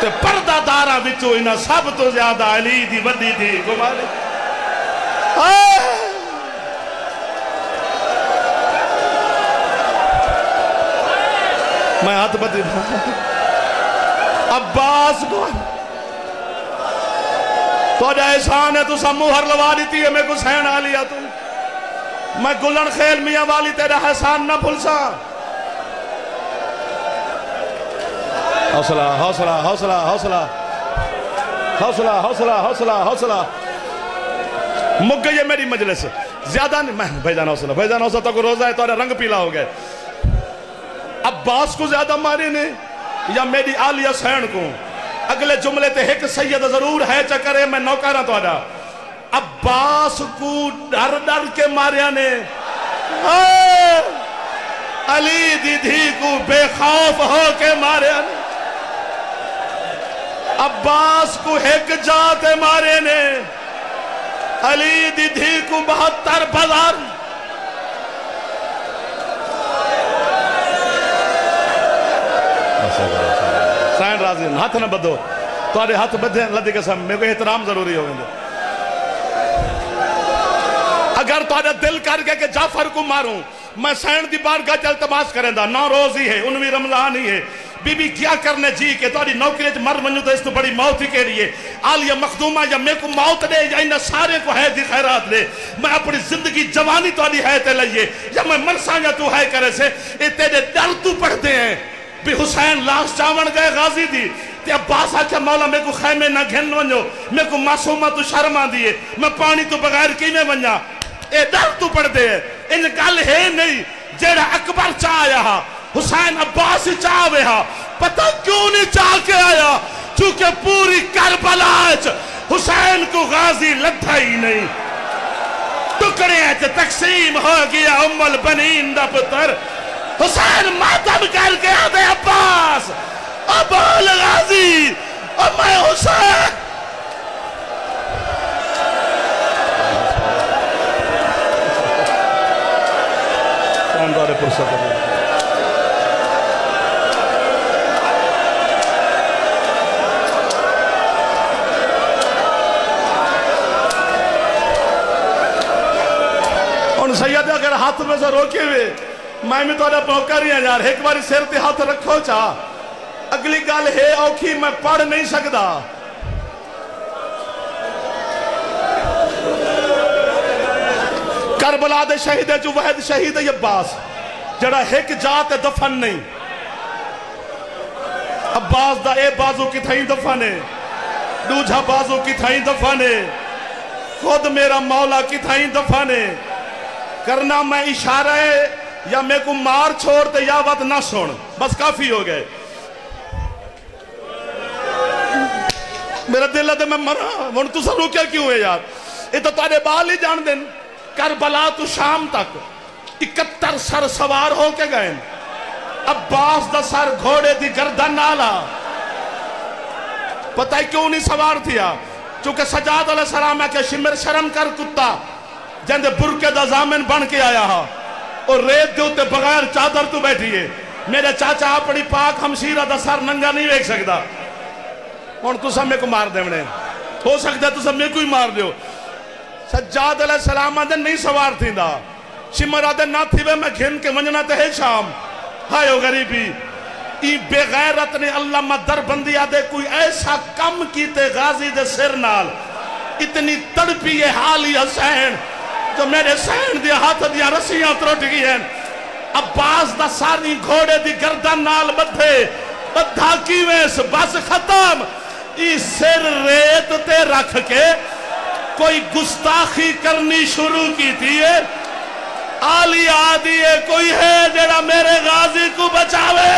تے پردہ دارہ وچو انہاں سب تو زیادہ علی دی وڈی دی کو مارے میں ہاتھ بدی عباس کو تو جا احسان ہے تو سب مہر لوا دیتی ہے میں کو سین آ لیا تو میں گلن خیل میاں والی تیرا احسان نہ بھلسا حوصلہ حوصلہ حوصلہ حوصلہ حوصلہ حوصلہ حوصلہ حوصلہ مک گئی ہے میری مجلس زیادہ نہیں میں بھیجان حوصلہ تو کو روزہ ہے تو رنگ پیلا ہو گئے عباس کو زیادہ مارے نے یا میری عالیہ سین کو اگلے جملے تے ایک سید ضرور ہے چکرے میں نوکارا تو آڈا عباس کو ڈر ڈر کے ماریا نے علی دی دھی کو بے خوف ہو کے ماریا نے عباس کو ایک جاتے مارے نے علی دی دھی کو 72 بازار سائن راضی ہاتھ نہ بدھو تو آرے ہاتھ بدھے اللہ دی قسم میں کو احترام ضروری ہو گئے اگر تو آرے دل کر گئے کہ جعفر کو ماروں میں سائن دی بارگاہ چل تماس کریں دا 9 روز ہی ہے 19 رمضان ہی ہے بی بی کیا کرنے جی کہ تو آری نوکری مر منجو تو اس تو بڑی موت ہی کے لیے عالیہ مخدومہ یا میں کو موت دے یا انہ سارے کو ہے دی خیرات دے میں اپنی زندگی جوانی تو آلی ہے تے لئیے یا میں مرسان یا تو ہے کرے سے اے تیرے ڈر تو پڑھتے ہیں بھی حسین لاش چاون گئے غازی دی تے عباس آکھا مولا میں کو خیمے نہ گھن ونجو میں کو معصومہ تو شرما دیئے میں پانی تو بغیر کی میں ونجا اے ڈر تو پڑھتے ہیں ان گل ہے نہیں جیڑا اکبر چاہ آیا ہا حسین عباس چاہ ہوئے ہا پتہ کیوں نہیں چاہ کے آیا چونکہ پوری کربلا حسین کو غازی لدھا ہی نہیں ٹکڑے ہیں تقسیم ہو گیا ام البنین دا پتر حسین ماتم کر کے آدھے عباس ابال غازی اور میں حسین ہوں سید اگر ہاتھ میں سے روکے ہوئے میں بھی تو موقع رہی ہیں یار ایک باری سر تے ہاتھ رکھو چاہ اگلی گل ہے اوکھی میں پڑھ نہیں سکتا کربلا دے شہید ہے جو وحد شہید ہے عباس جڑا ایک جات دفن نہیں عباس دا اے بازو کی تھائیں دفن ہے دوجھا بازو کی تھائیں دفن ہے خود میرا مولا کی تھائیں دفن ہے کرنا میں اشارہ ہے یا میں کو مار چھوڑتے یا وقت نہ سن بس کافی ہو گئے میرا دل ہے میں مرا وہ تو سر روکیا کیوں ہے یار یہ تو تارے بال ہی جان دیں کربلا تو شام تک 71 سر سوار ہو کے گئے عباس دا سر گھوڑے دی گردن نالا پتہ ہے کیوں نہیں سوار تھیا چونکہ سجاد علیہ السلام ہے کہ شمر شرم کر کتا جندے برکے دا زامن بن کے آیا ہا اور ریت دے ہوتے بغیر چادر تو بیٹھی ہے میرے چاچا اپنی پاک ہمشیرہ دا سر ننگا نہیں ویک سکتا اور تو سب میں کو مار دے منے ہو سکتا ہے تو سب میں کو ہی مار دیو سجاد علیہ السلام آدھن نہیں سوار تھی دا شمر آدھن نہ تھی وے میں گھن کے منجنا تے ہے شام ہائے غریبی ای بے غیرت نے اللہ مدر بندی آدھے کوئی ایسا کم کیتے غازی دے سر نال اتنی تڑپی ہے حالی حسین جو میرے سین دیا ہاتھ دیا رسیاں تروٹ گئی ہیں عباس دا ساری گھوڑے دی گردن نال بدھے بدھا کیویس بس ختم ای سر ریت تے رکھ کے کوئی گستاخی کرنی شروع کی تھی ہے آلی آدھی ہے کوئی ہے جڑا میرے غازی کو بچاوے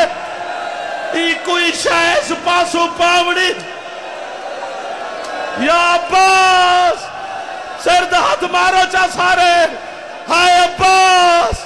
ای کوئی شایس پاسو پاوڑی یا عباس سر دا ہاتھ مارو چا سارے ہائے عباس